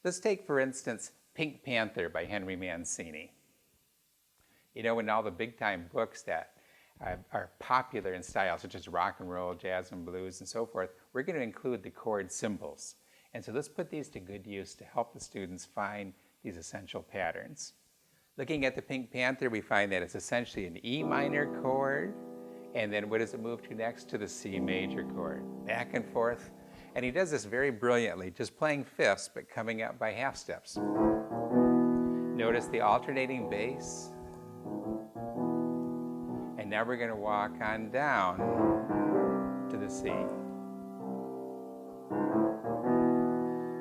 Let's take, for instance, Pink Panther by Henry Mancini. You know, in all the big time books that are popular in style, such as rock and roll, jazz and blues, and so forth, we're going to include the chord symbols. And so let's put these to good use to help the students find these essential patterns. Looking at the Pink Panther, we find that it's essentially an E minor chord, and then what does it move to next? To the C major chord. Back and forth. And he does this very brilliantly, just playing fifths, but coming up by half steps. Notice the alternating bass. And now we're going to walk on down to the C.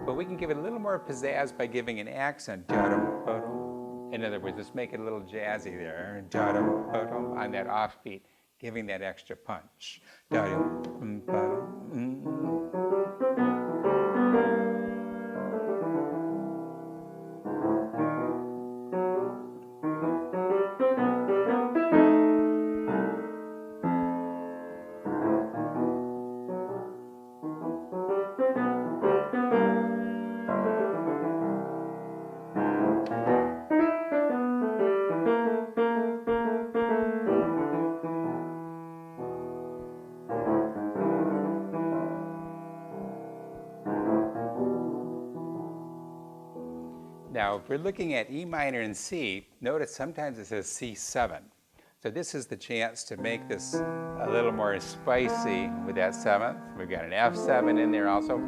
But we can give it a little more pizzazz by giving an accent. In other words, let's make it a little jazzy there. On that offbeat, giving that extra punch. Now, if we're looking at E minor and C, notice sometimes it says C7. So this is the chance to make this a little more spicy with that seventh. We've got an F7 in there also.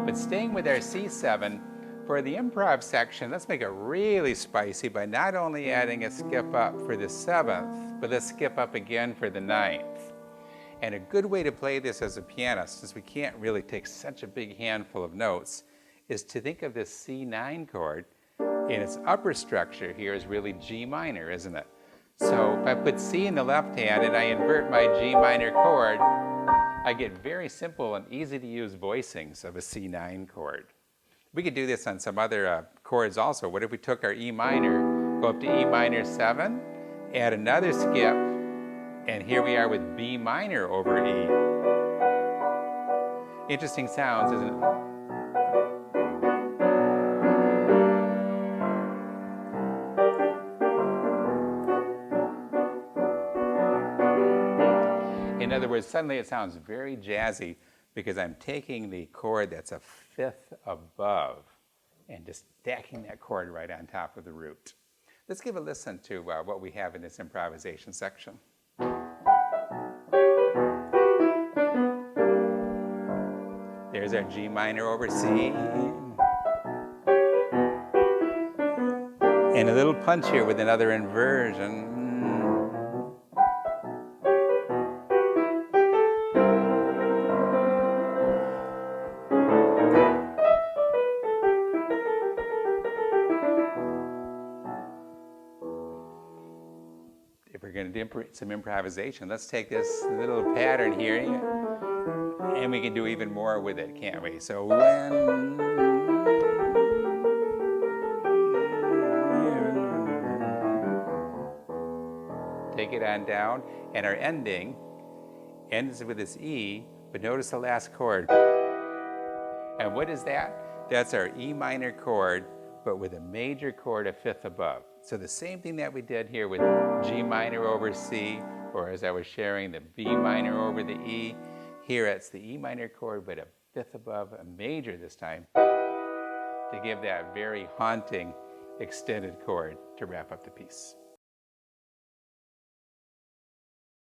But staying with our C7, for the improv section, let's make it really spicy by not only adding a skip up for the seventh, but let's skip up again for the ninth. And a good way to play this as a pianist, since we can't really take such a big handful of notes, is to think of this C9 chord, and its upper structure here is really G minor, isn't it? So if I put C in the left hand and I invert my G minor chord, I get very simple and easy to use voicings of a C9 chord. We could do this on some other chords also. What if we took our E minor, go up to E minor 7, add another skip, and here we are with B minor over E. Interesting sounds, isn't it? In other words, suddenly it sounds very jazzy because I'm taking the chord that's a fifth above and just stacking that chord right on top of the root. Let's give a listen to what we have in this improvisation section. There's our G minor over C. And a little punch here with another inversion. If we're going to do some improvisation, let's take this little pattern here, and we can do even more with it, can't we? So take it on down, and our ending ends with this E, but notice the last chord. And what is that? That's our E minor chord, but with a major chord a fifth above. So the same thing that we did here with G minor over C, or as I was sharing, the B minor over the E. Here it's the E minor chord, but a fifth above, a major this time, to give that very haunting extended chord to wrap up the piece.